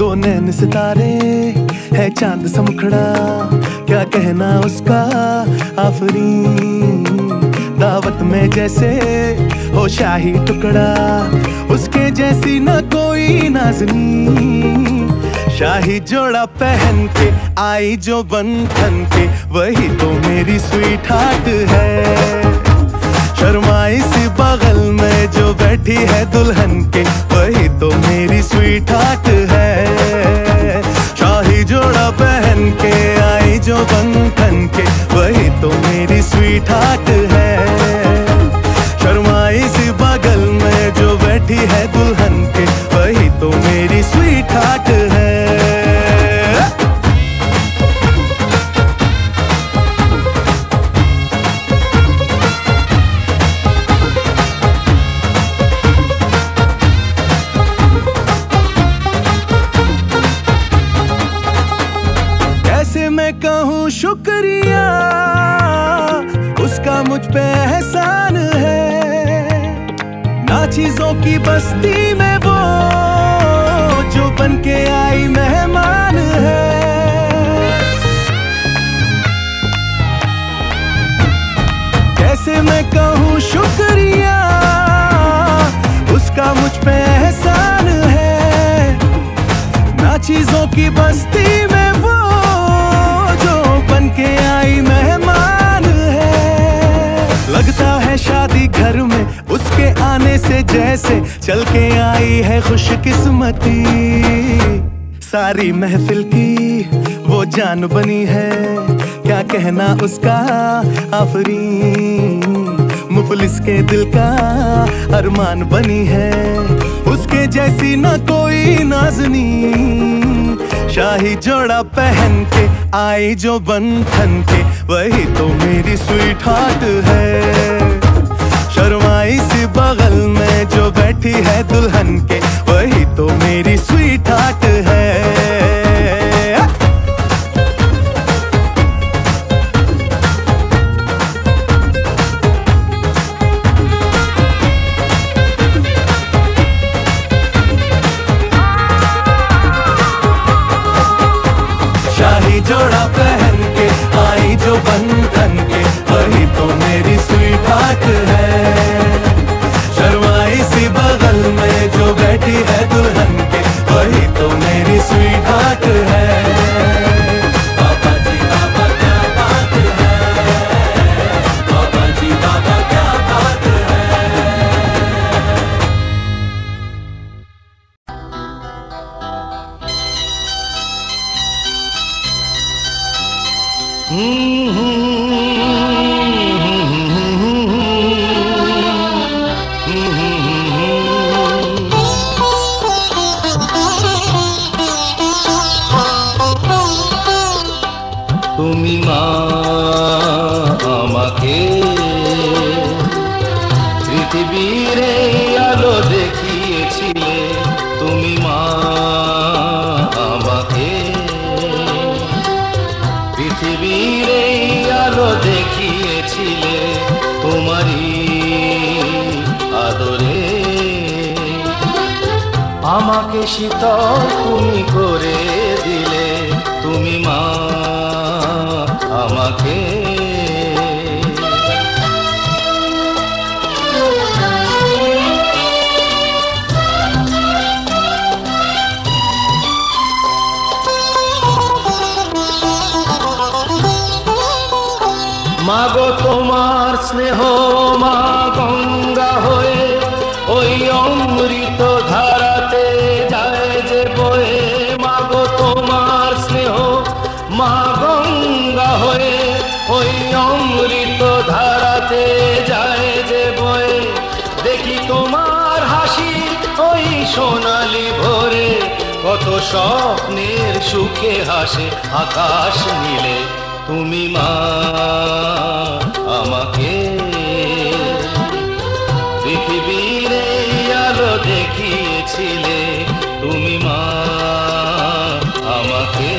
दो नैन सितारे है चांद सा मुखड़ा, क्या कहना उसका आफरीन। दावत में जैसे हो शाही टुकड़ा, उसके जैसी न कोई नाज़नीन। शाही जोड़ा पहन के आई जो बन ठन के, वही तो मेरी स्वीट हार्ट है। शर्माई सी बगल में जो बैठी है दुल्हन के, वही तो मेरी स्वीट हार्ट है। शाही जोड़ा पहन के आई जो बंधन के, वही तो मेरी स्वीट हार्ट है। शर्माई सी बगल में जो बैठी है दुल्हन के, वही तो मेरी स्वीट हार्ट है। मैं कहूँ शुक्रिया, उसका मुझ पे एहसान है। ना चीजों की बस्ती में वो जो बन के आई मेहमान है। कैसे मैं कहूँ शुक्रिया, उसका मुझ पे एहसान है। ना चीजों की बस्ती में वो बन के आई मेहमान है। लगता है शादी घर में उसके आने से जैसे चल के आई है खुशकिस्मती। सारी महफिल की वो जान बनी है, क्या कहना उसका आफरीन। मुफलिस के दिल का अरमान बनी है, उसके जैसी न कोई नाज़नीन। शाही जोड़ा पहन के आई जो बंधन के, वही तो मेरी स्वीट हार्ट है। शर्माई सी बगल में जो बैठी है दुल्हन के, वही तो मेरी स्वीट हार्ट है। जोड़ा पहन के आई जो बंधन के, वही तो मेरी स्वीट हार्ट है। शर्माई सी बगल में जो बैठी है दुल्हन के, वही तो मेरी स्वीट हार्ट है। बाबा जी बाबा क्या बात है, बाबा जी बाबा क्या बात है। তুমি মা আমাকে পৃথিবীর আলো দেখিয়েছিলে। তুমি মা আমাকে পৃথিবীর আলো দেখিয়েছিলে। তোমারই আদরে আমাকে শীতল তুমি করে দিলে। তুমি মা আমাকে মাগো তোমার স্নেহ মা গঙ্গা হয়ে ওই অমৃত ধারাতে যায় যে বয়ে। মাগো তোমার স্নেহ মা গঙ্গা হয়ে ওই অমৃত ধারাতে যায় যে বয়ে। দেখি তোমার হাসি ওই সোনালি ভোরে। স্বপ্নের সুখে হাসে আকাশ নীলে। তুমি মা আমাকে পৃথিবীর এই আলো দেখিয়েছিলে। তুমি মা আমাকে।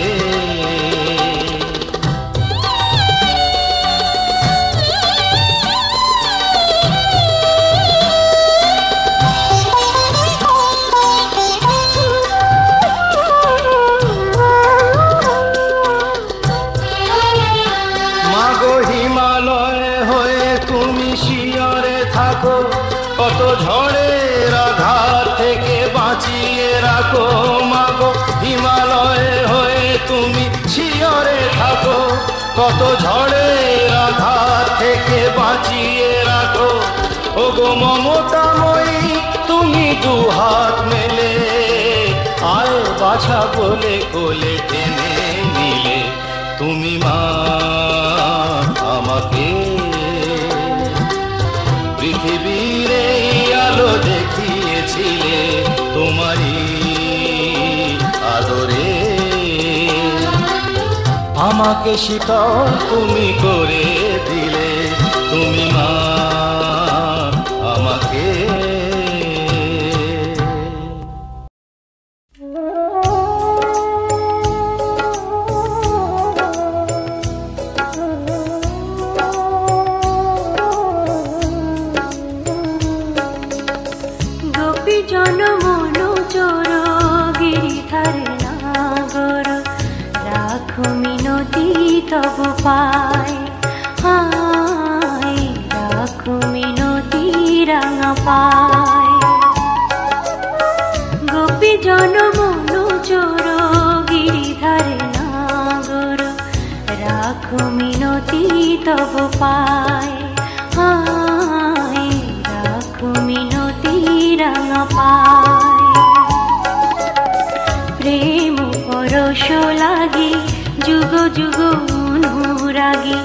কত ঝড়ের আঘাত থেকে বাঁচিয়ে রাখো মাগো, হিমালয়ে হয়ে তুমি শিয়রে থাকো। কত ঝড়ের আঘাত থেকে বাঁচিয়ে রাখো। ওগো মমতাময়ী তুমি দুহাত মেলে আয় বাছা বলে কোলে টেনে নিলে। তুমি মা আমাকে পৃথিবীর এই আলো দেখিয়েছিলে। তোমারই আদরে আমাকে শীতল তুমি করে দিলে। তুমি মা আমাকে। তব পায় হায় রাখো মিনতি রাঙা পায়। গোপী জন মনু চোর গিরিধারে নাগর, রাখো মিনতি তব পায় হায় রাখো মিনতি রাঙা পায়। প্রেম পরশ লাগি যুগ যুগ অনুরাগী,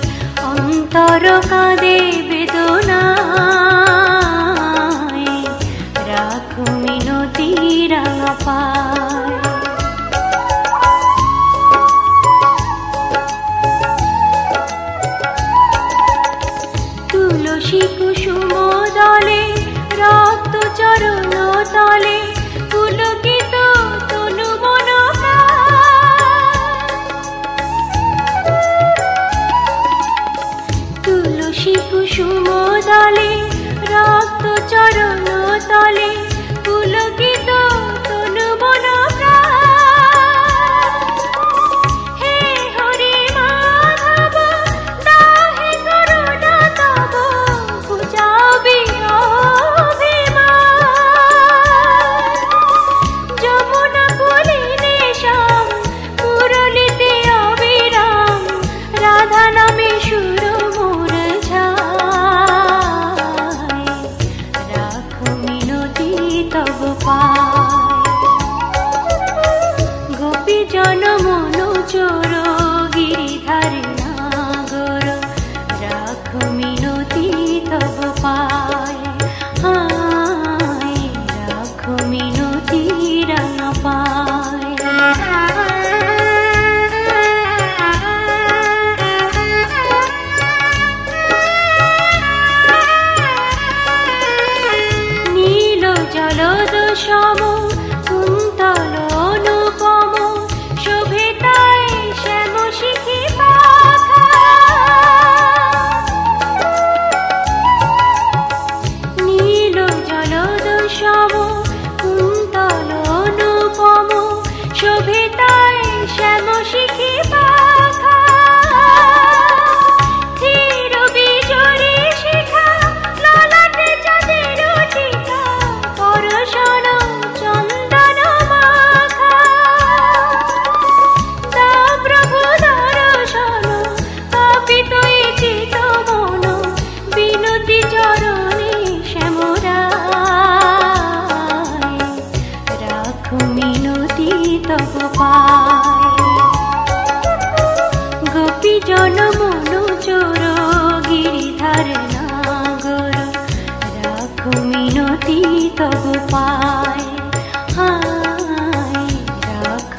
অন্তর কাঁদে বেদনায়, রাখো মিনতি রাঙা পায়। তুলসী কুসুম দলে রক্ত চরণ তলে, পুলকিত তনু মন কুসুম দলে রক্ত চরণ তলে, পুলকিত তনু মন হে হরি মাধব দাহে করুণা তব বুঝাবি অভিমান। যমুনা কুলিনে শ্যাম মুরলিতে অবিরাম, রাধা নামে সুর তব পায়। গোপী জন মনু চোর গিরিধারে নাগর, রাখো মিনতি তব পায় হায় রাখো মিনতি রাঙা পায়। জলদ সম কুন্তল অনুপম, শোভে তাই শ্যাম শিখি পাখা। নীল জলদ সম কুন্তল অনুপম, শোভে তাই শ্যাম শিখি পাখা। ধীর বিজয়ী শিখা ললাটে চাঁদের টিকা, পরশন চন্দন মাখা। দা প্রভু দর্শন পাপিত চিত মন, বিনতি চরণে শ্যামরায়, রাখো মিনতি তব পায়। গোপী জন মনু চোর গিরিধার নাগর, রাখো মিনতি তব পায় হায় রাখো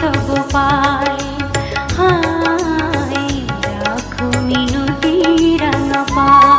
তব পায়ে হায় রাখো মিনতি রাঙা পায়ে।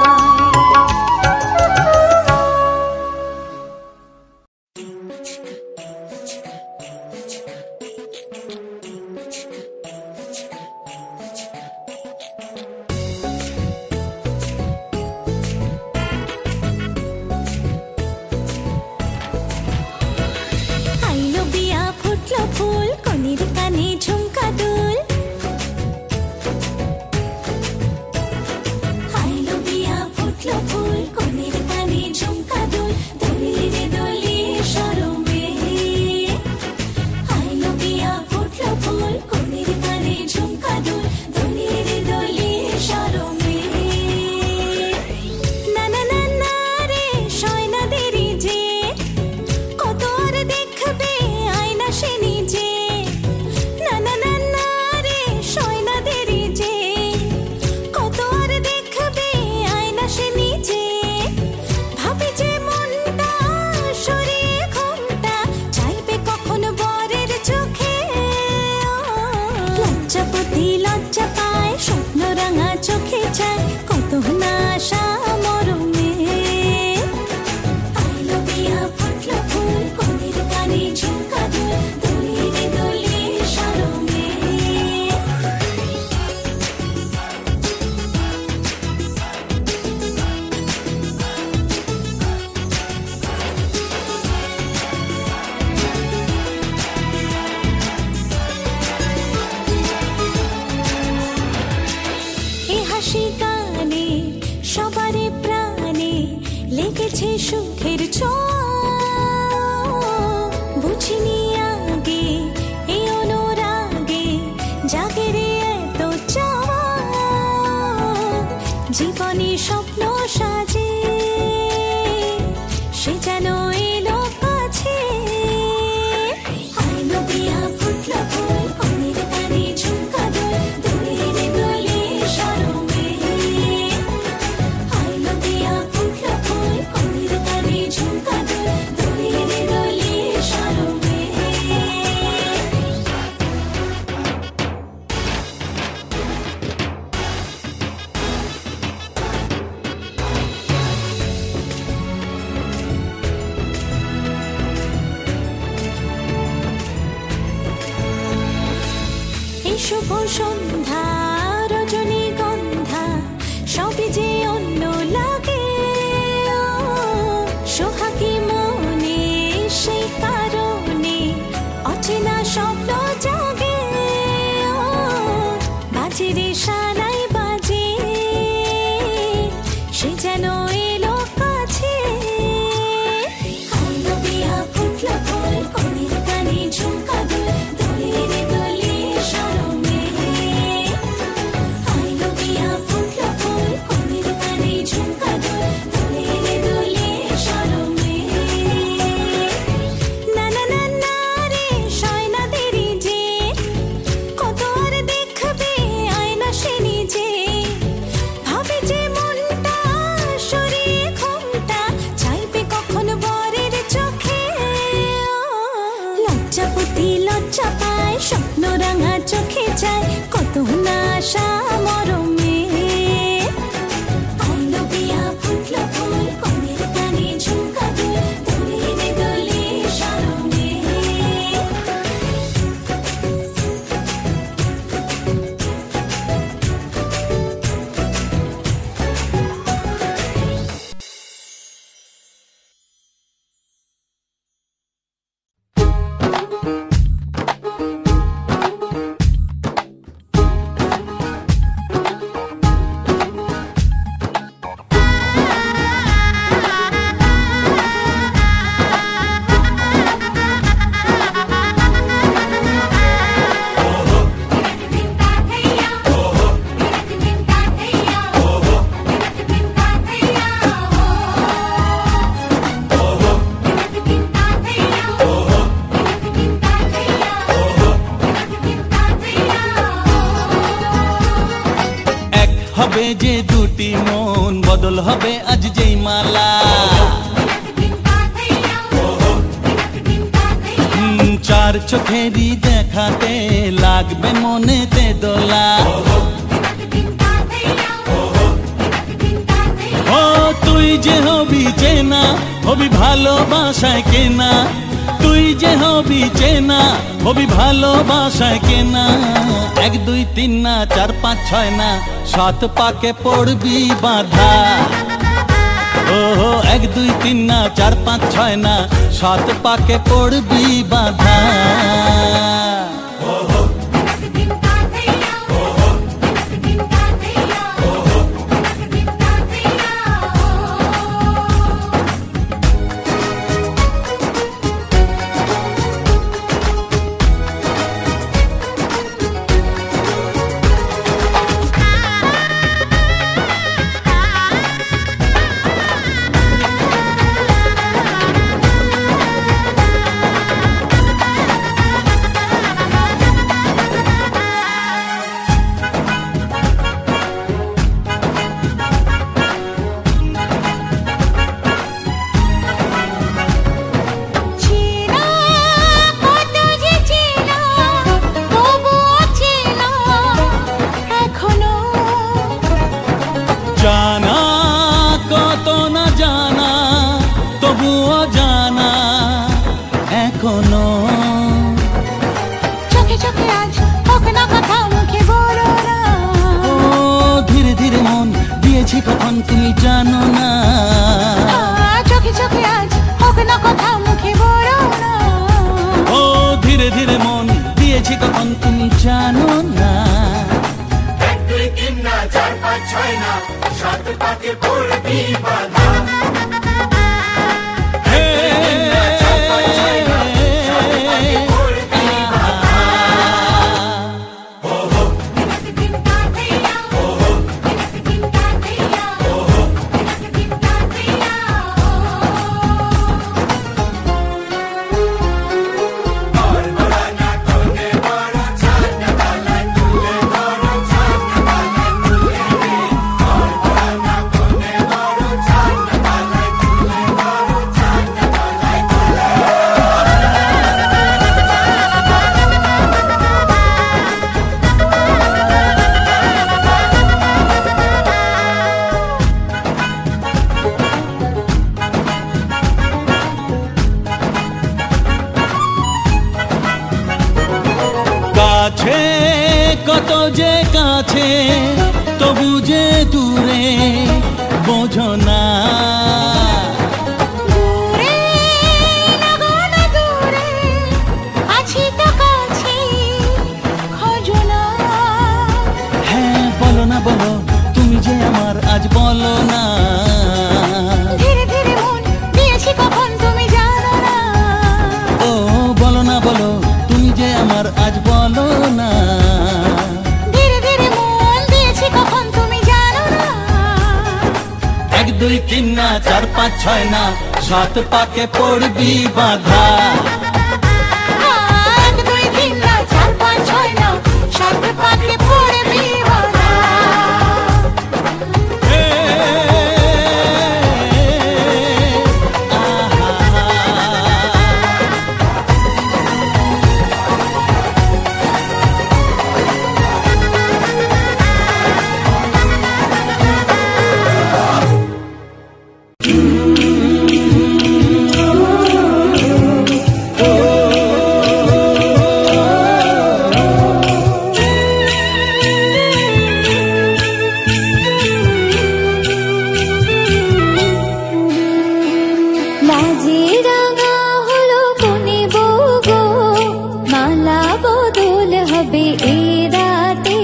শুভ সন্ধ্যা রজনীগন্ধা সবই যে অন্য লাগে সোহাগী মনে সেই কারণে অচেনা স্বপ্ন জাগে বাজে রে সানাই বাজে সে যেন এলো কাছে আইলো বিয়া ফুটলো ফুল কনের কানে ঝুমকা দুল দোলে রে দোলে স্বপ্ন রাঙা চোখে যায় কত না আশা মরমে আইলো বিয়া ফুটলো ফুল কনের কানে ঝুমকা দুল দোলে রে দোলে শরমে হবে যে দুটি মন বদল হবে আজ যেই মালা চার চোখেরই দেখা দেখাতে লাগবে মনেতে দোলা। ও তুই যে হবি চেনা, হবি ভালোবাসায় কেনা, তুই যে হবি চেনা, হবি ভালোবাসায় কেনা। 1 2 3 না 4 5 6 না 7 পাকে পড়বি বাঁধা। ও 1 2 3 না 4 5 6 না 7 পাকে পড়বি বাঁধা। জানা কত না জানা, তবুও জানা এখনো। চোখে চোখে আজ হোক না কথা মুখে বলো না। ও ধীরে ধীরে মন দিয়েছি কখন তুমি জানো না। চোখে চোখে আজ হোক না কথা মুখে বলো না। ও ধীরে ধীরে মন দিয়েছি কখন তুমি জানো না। 1 2 3 না 4 5 6 না 7 পাকে পড়বি বাঁধা। কাছে কত যে কাছে, তবু যে দূরে বোঝো না। দূরে লাগো না দূরে, আছি তো কাছে খোঁজো না। হ্যাঁ বলো না বলো, তুমি যে আমার আজ বলো না। ধীরে ধীরে মন দিয়েছি কখন তুমি জানো না। ও বলো না বলো, তুমি যে আমার আজ বলো না। ধীরে ধীরে মন দিয়েছি কখন তুমি জানো না। 1 2 3 না 4 5 6 না 7 পাকে পড়বি বাঁধা। 1 2 3 না 4 5 6 না 7 পাকে পড়বি বাঁধা। লাজে রাঙা হলো কোনে বউ গো, মালা বদল হবে এ রাতে,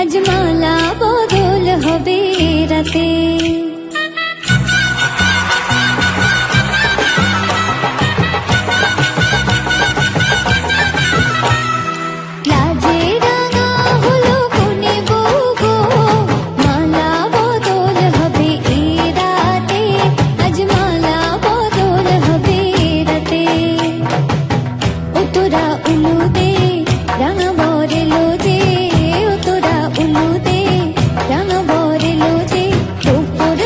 আজ মালা বদল হবে এ রাতে। লাজে রাঙা হলো কোনে বউ গো, মালা বদল হবে এ রাতে, আজ মালা বদল হবে এ রাতে। ও তোরা উলুদে রাঙা বরেলো যে, ও তোরা উলুদে রাঙা বরেলো যে, টোপর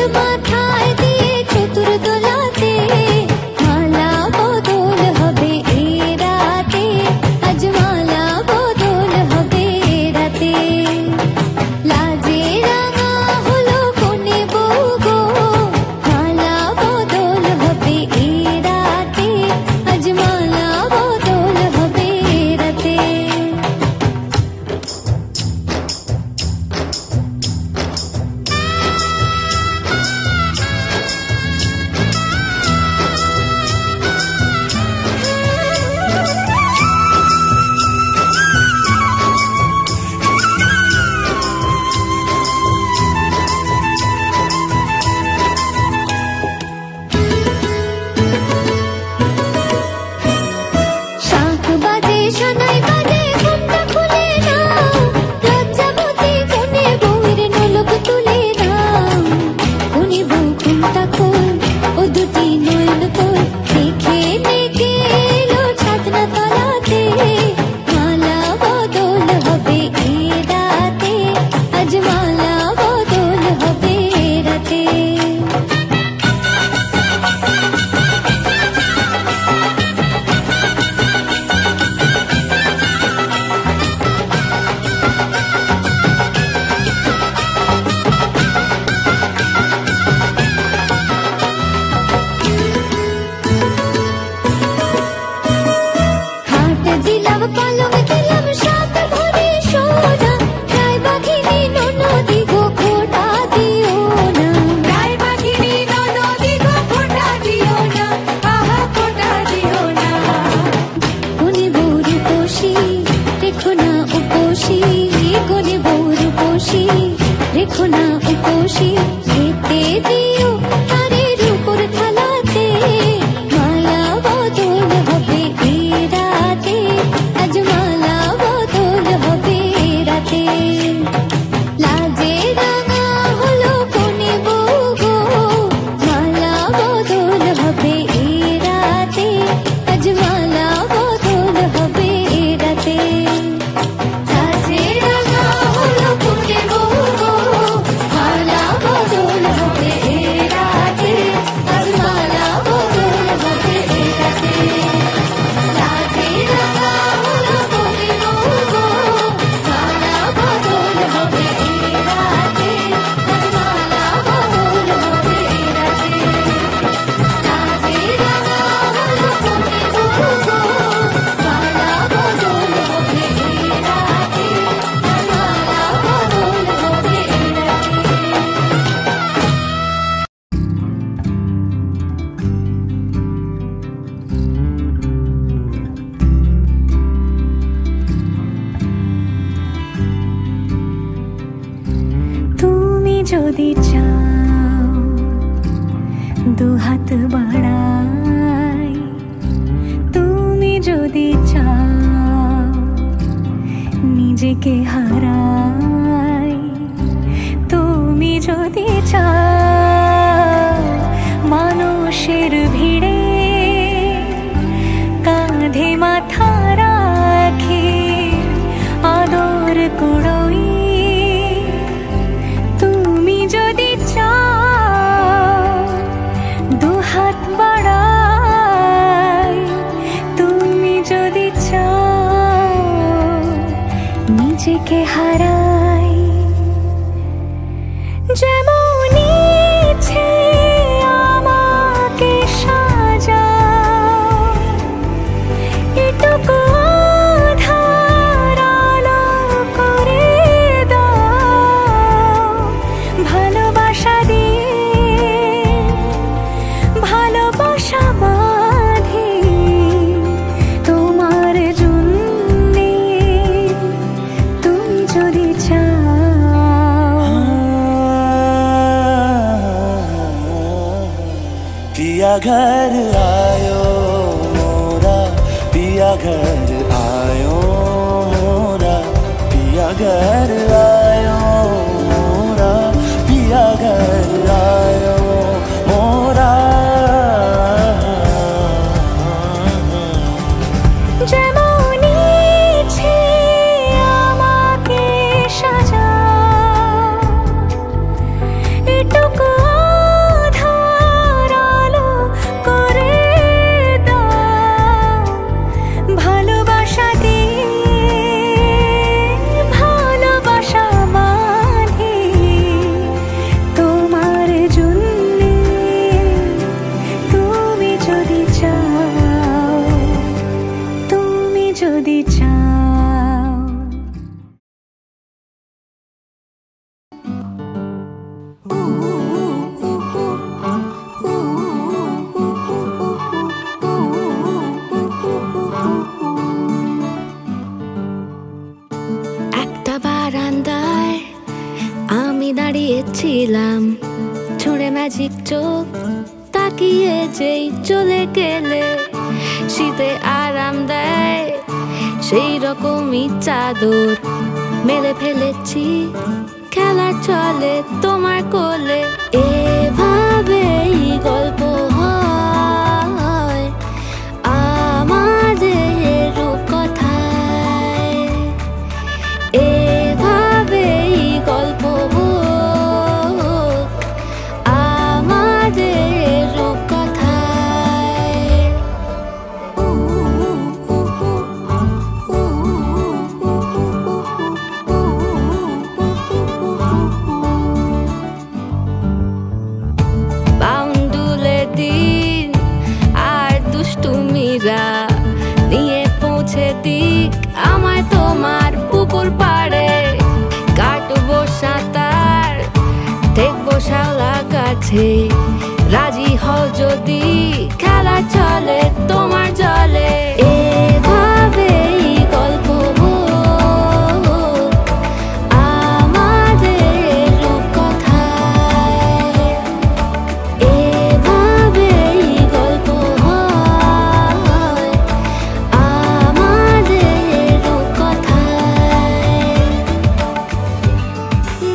যদি চাও দুহাত বাড়াই, তুমি যদি চাও নিজেকে হারাই, তুমি যদি চাও মানুষের ভিড়ে কাঁধে মাথা রাখি আদর কুড়োই, তুমি যদি চাও দুহাত বাড়াই, তুমি যদি চাও নিজেকে হারাই। যেমন ইচ্ছে আমাকে সাজাও, এটুকু আধার আলো করে দাও, ভালোবাসা দিয়ে ভালোবাসা বাঁধি তোমার জন্যে, তুমি যদি চাও। पिया घर आयो मोरा, पिया घर आयो मोरा, पिया घर आयो मोरा, पिया घर आयो मोरा। যেমন ইচ্ছে আমাকে সাজাও, এটুকু আধার আলো করে দাও, ভালোবাসা দিয়ে ভালোবাসা বাঁধি তোমার জন্যে, তুমি যদি চাও, তুমি যদি চাও। একটা বারান্দায় আমি দাঁড়িয়েছিলাম, ছুঁড়ে ম্যাজিক চোখ তাকিয়ে যেই চলে গেলে, শীতে আরাম দেয় সেই রকমই চাদর মেলে ফেলেছি, খেলা চলে তোমার কোলে। এভাবেই গল্প হয় আমাদের রূপকথায়, এভাবেই গল্প হোক আমাদের রূপকথায়। বাউন্ডুলে দিন আর দুষ্টুমিরা নিয়ে পৌঁছে দিক আমায় তোমার পুকুর পাড়ে, কাটবো সাঁতার দেখবো শাওলা গাছে, রাজি হও যদি খেলা চলে তোমার জলে। এভাবেই গল্প হোক আমাদের রূপকথায়, এভাবেই গল্প হয় আমাদের রূপকথায়।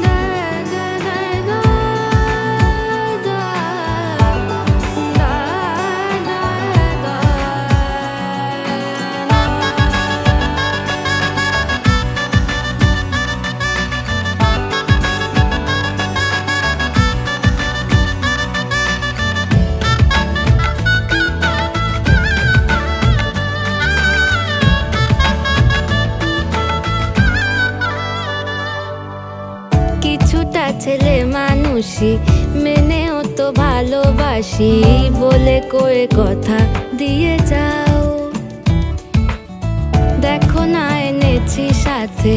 দা দা দা দা দা দা দা দা। কিছুটা ছেলে মানুষই মেনেও তো ভালোবাসি, বলে কয়ে কথা দিয়ে যাও। দেখো না এনেছি সাথে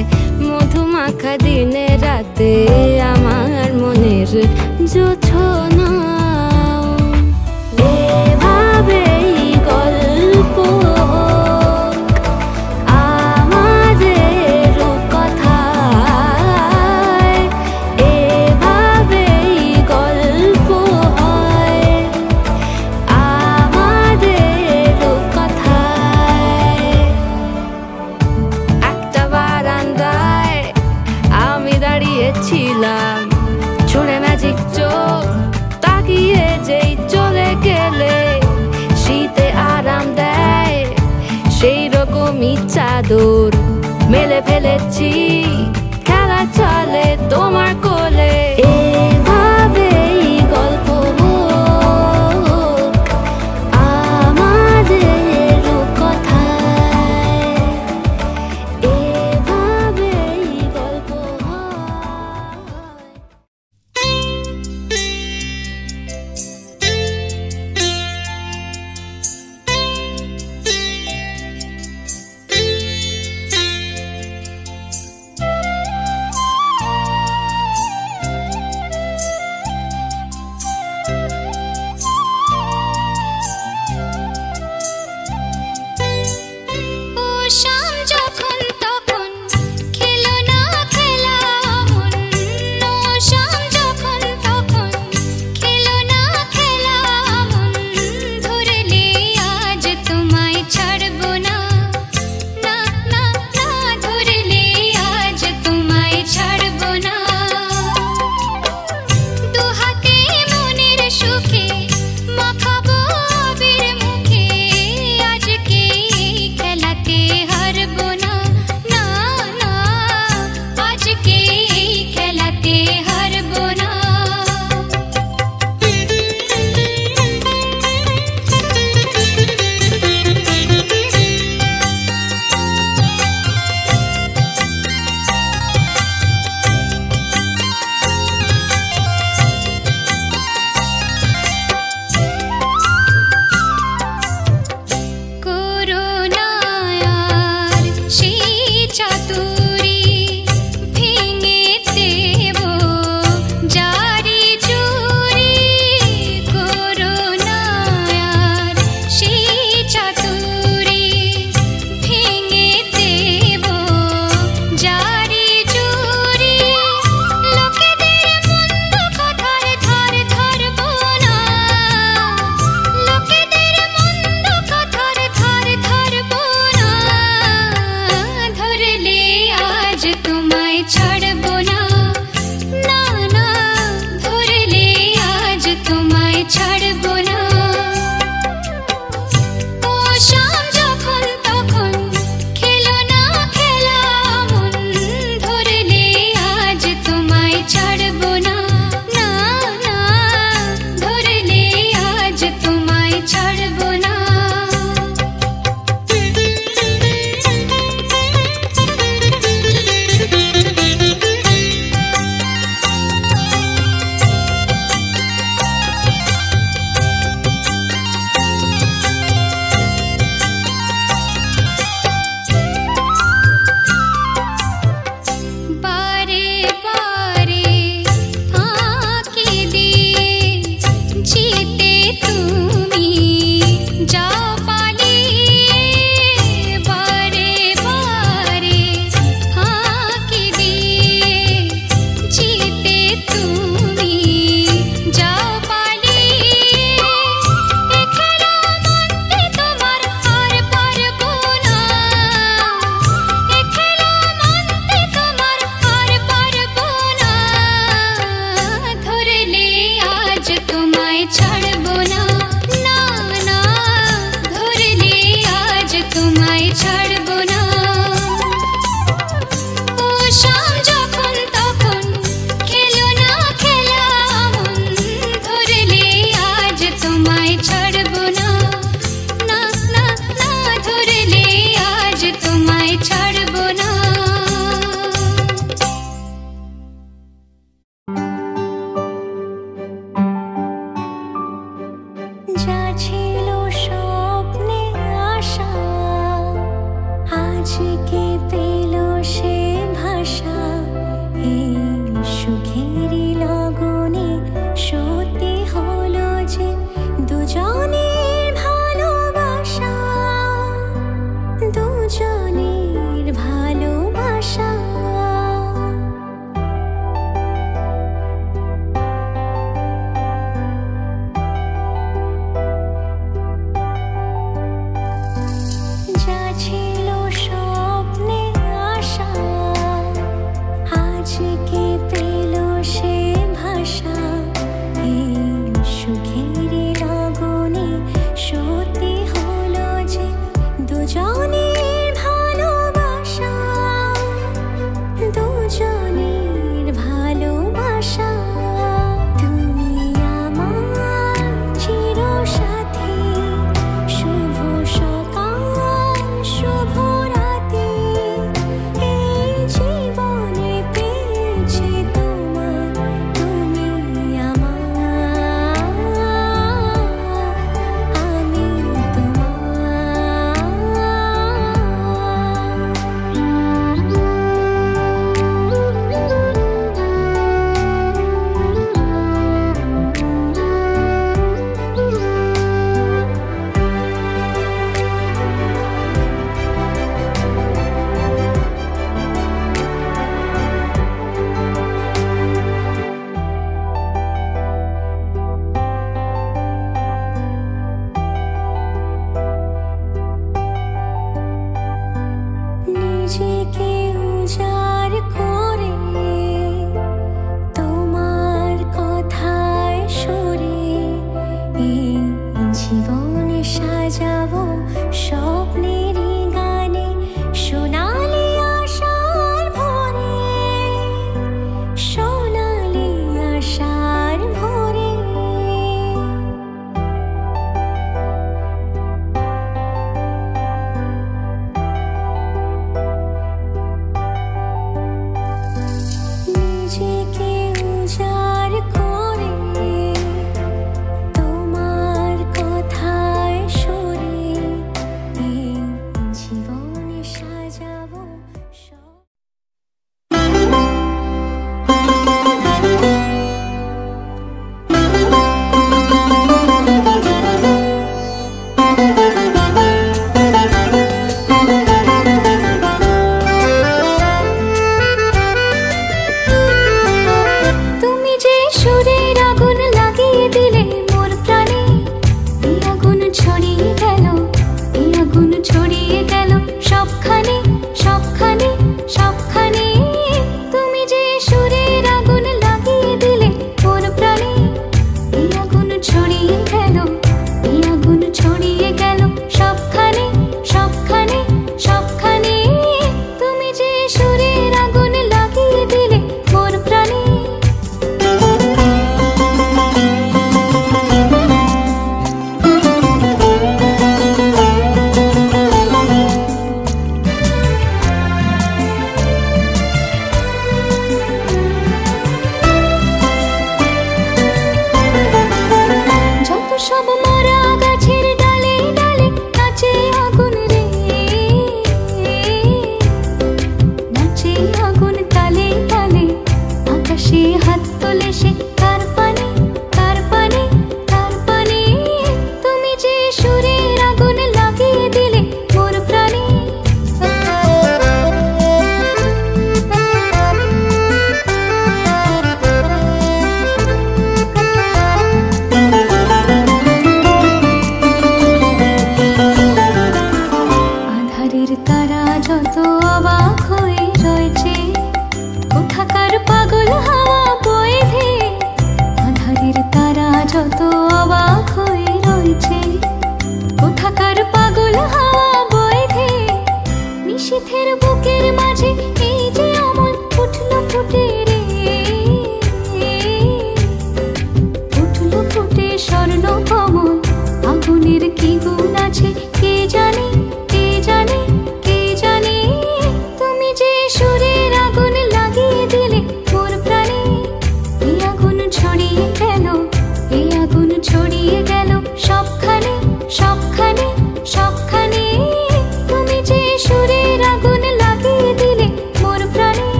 মধুমাখা দিনে রাতে আমার মনের জোছনা। এভাবেই গল্প আমাদের রূপকথায়, এভাবে ফেলেছি খেলা চলে তোমার কোলে এভাবেই গল্প হোক আমাদের রূপকথায় এভাবেই গল্প হয়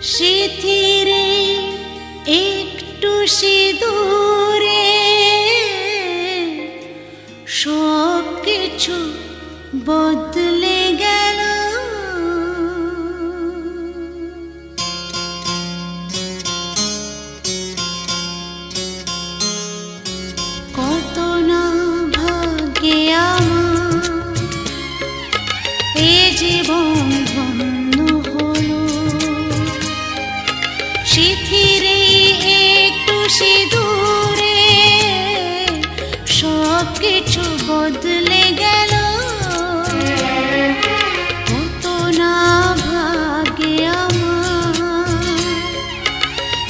সিথিরে একটু সিঁদুরে সব কিছু বদলে গেল। কত না ভাগ্যে আমার এ জীবন ধন্য হলো। সিথিরে একটু সিঁদুরে সব কিছু বদলে গেল। কত না ভাগ্যে আমার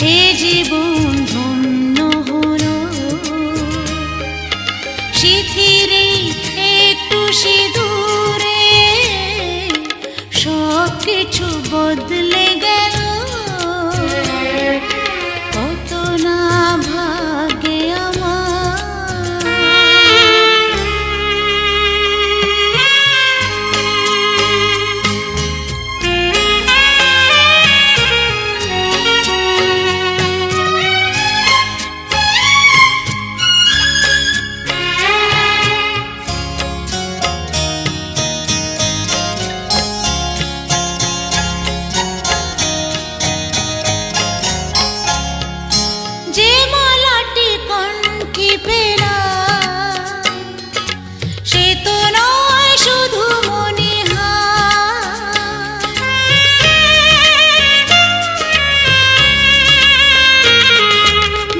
এ জীবন ধন্য হলো। সিথিরে একটু সিঁদুরে সব কিছু বদলে গেল। কত না ভাগ্যে যে মালাটি কণ্ঠে পেলাম সে তো নয় শুধু মনিহার।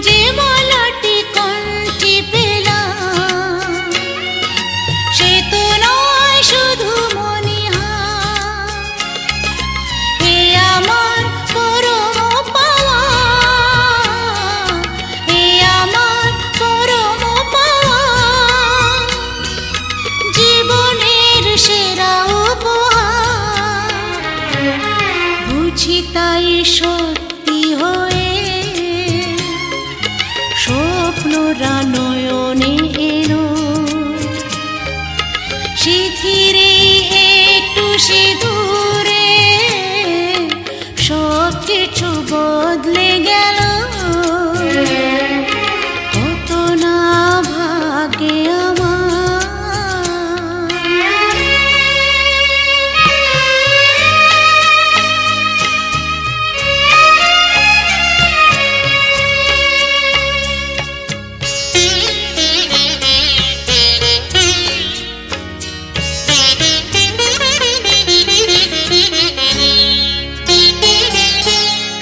যে মালাটি কণ্ঠে পেলাম সে তো নয় শুধু মনিহার। হে আমার পরম পাওয়া, হে আমার পরম পাওয়া, জীবনের সেরা উপহার। বুঝি তাই সত্যি হয়ে স্বপ্নরা নয়নে এলো। সিথিরে একটু সিঁদুরে সব কিছু বদলে গেল। কত না ভাগ্যে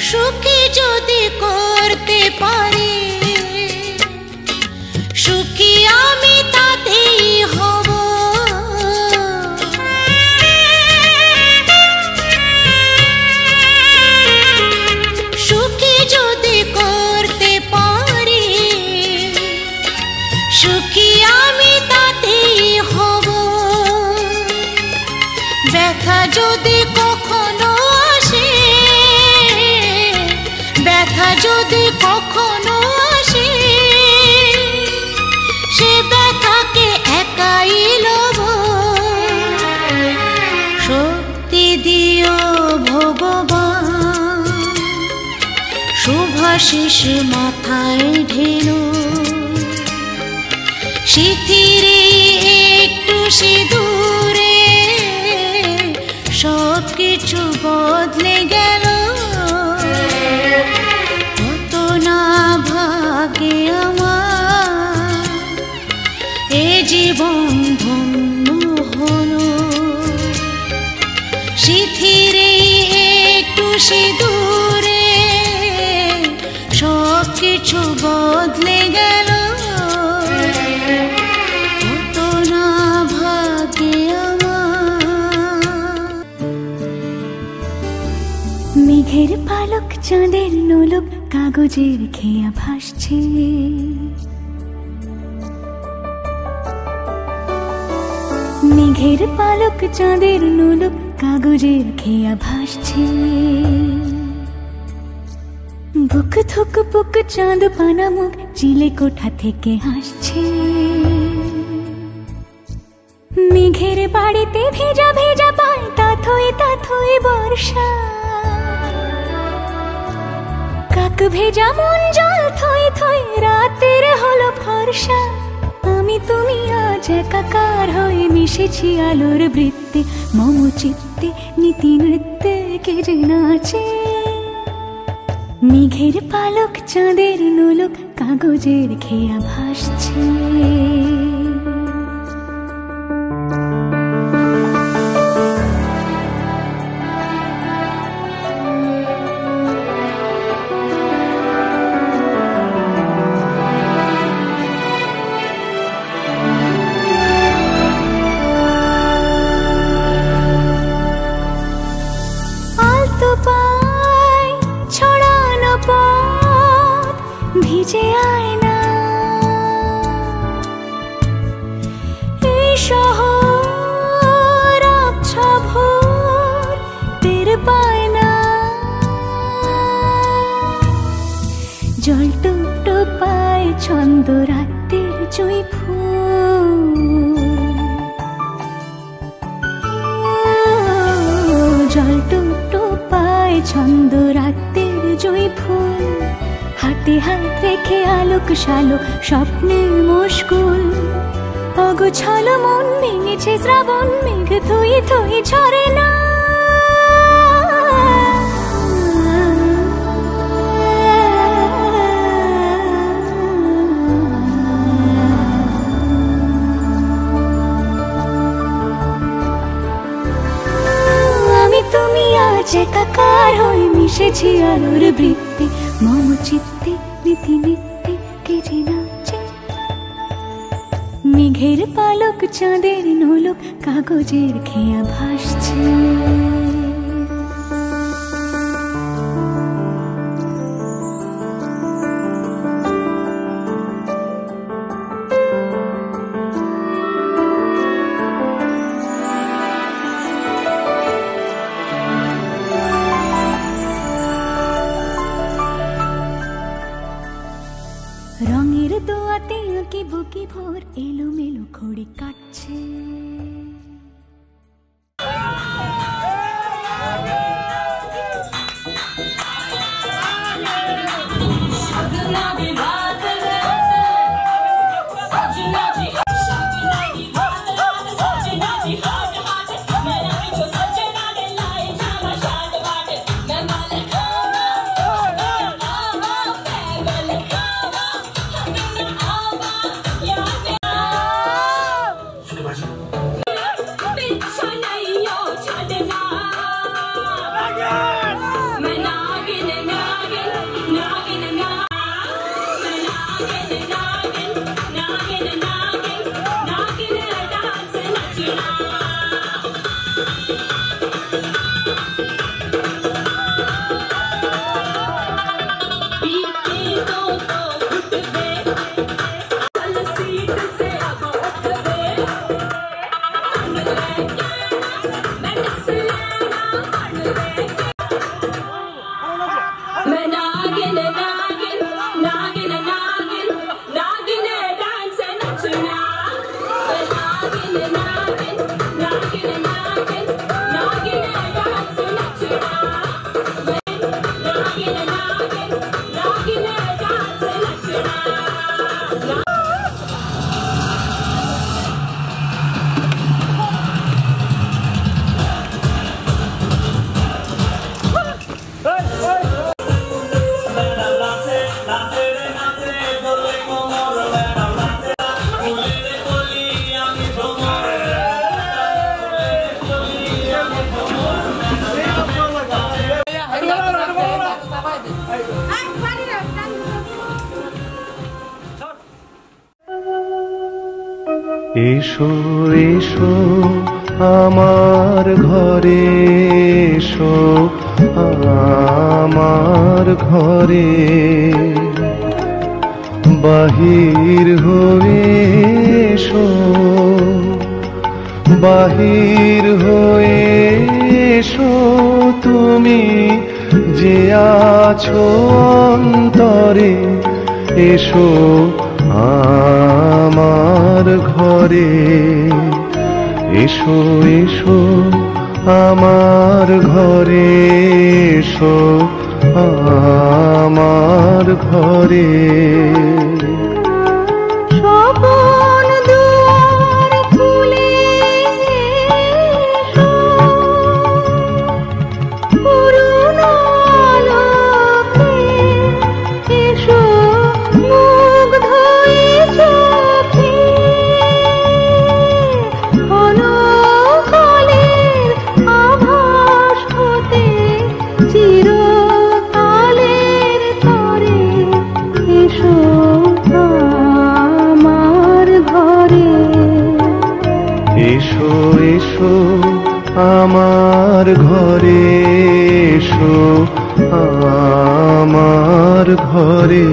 সুখী যদি করতে পারি, সুখী আমি তাতেই হব। সুখী যদি করতে পারি, সুখী আমি তাতেই হব। ব্যথা যদি কখনো আসে, ব্যথা যদি কখনো আসে, সে ব্যথাকে একাই লব। শক্তি দিও ভগবান, শুভাশিস মাথায় ঢেলো। সিথিরে একটু সিঁদুরে সব কিছু বদলে গেল। কত না ভাগ্যে আমার এ জীবন ধন্য হলো। সিথিরে একটু সিঁদুরে সব কিছু বদলে গেল। কত না ভাগ্যে আমার। মেঘের পালক চাঁদের নোলক কাগজের খেয়া ভাসছে। মেঘের পালক চাঁদের নোলক কাগজের খেয়া ভাসছে। বুক থুক বুক চাঁদ পানা মুখ চিলে কোঠা থেকে হাসছে। মেঘের বাড়িতে ভেজা ভেজা পায় তাথই তাথই বর্ষা। ভেজা মন জল থই থই রাতের হলো ফর্সা আমি তুমি আজ একাকার হয়ে মিশেছি আলোর বৃত্তে মম চিত্তে নীতি নৃত্যে কে যে নাচে মেঘের পালক চাঁদের নোলক কাগজের খেয়া ভাসছে ভিজে আয়না এই শহর আবছা ভোর টের পায় না জল টুপ টুপায় ছন্দ রাতের জুঁই ফুল জল টুপ টুপায় ছন্দ রাতের জুঁই ফুল হাতে হাত রেখে আলোক শালো স্বপ্নে মুশকুল অগোছালো মন ভেঙেছে শ্রাবণ মেঘ থই থই ঝরে না আমি তুমি আজ একাকার হয়ে মিশেছি আলোর বৃত্তে মম চিত্তে নীতি নিত্যে কে যে নাচে মেঘের পালক চাঁদের নোলক কাগজের খেয়া ভাসছে রঙের দোয়াতে আঁকি বুকি ভোর এলো মেলো খড়ি কাটছে এসো এসো আমার ঘরে এসো আমার ঘরে বাহির হয়ে এসো বাহির হয়ে এসো তুমি যে আছো অন্তরে এসো আমার ঘরে এসো এসো আমার ঘরে এসো আমার ঘরে। স্বপন দুয়ার খুলে এসো, পুরনো আলোকে এসো, মুগ্ধ এই চোখে ক্ষণকালের আভাস হতে চিরকালের তরে এসো আমার ঘরে। এসো এসো আমার ঘরে, এসো আমার ঘরে।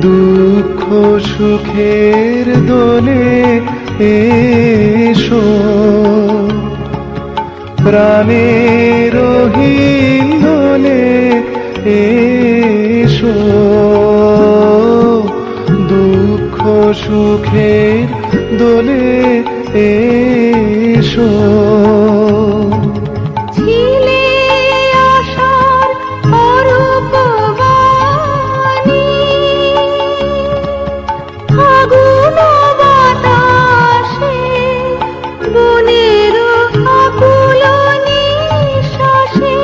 দুঃখ সুখের দোলে এসো, প্রাণের হিন্দোলে এসো, দুঃখ সুখের দোলে এসো। ছিলে আশার অরূপ বাণী, ফাগুন বাতাসে বনের আকুল নিঃশ্বাসে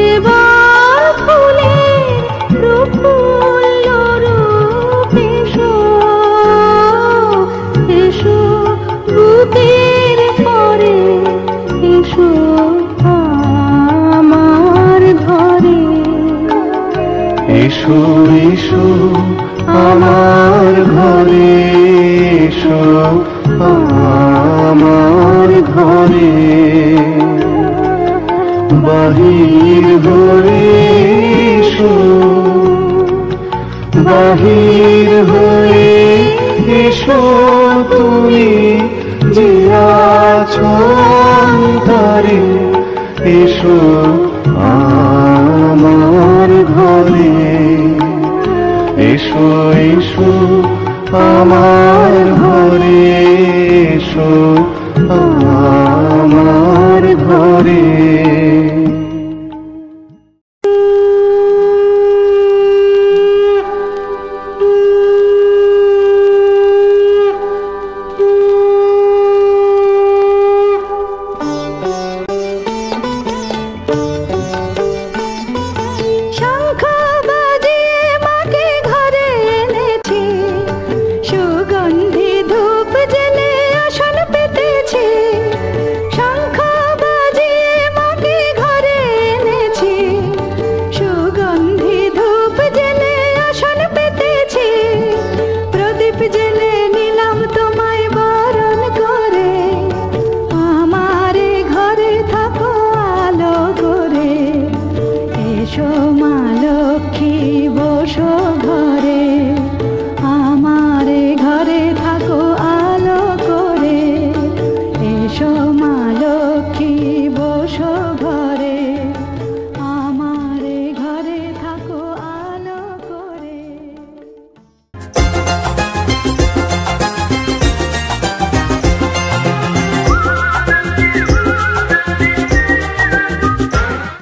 এবার ফুলের প্রফুল্ল রূপ এসো, এসো বুকের পরে, এসো আমার ঘরে। এসো এসো আমার ঘরে, এসো আমার ঘরে। বাহির হয়ে এসো, বাহির হয়ে এসো, তুমি যে আছো অন্তরে, এসো আমার ঘরে। এসো এসো আমার ঘরে, এসো আমার ঘরে। শঙ্খ বাজিয়ে মাকে ঘরে এনেছি, সুগন্ধি ধূপ জেলে আসন পেতেছি। শঙ্খ বাজিয়ে মাকে ঘরে এনেছি, সুগন্ধি ধূপ জেলে আসন পেতেছি। প্রদীপ জেলে নিলাম তোমায় বরণ করে, আমারে ঘরে থাকো আলো করে। এসো মা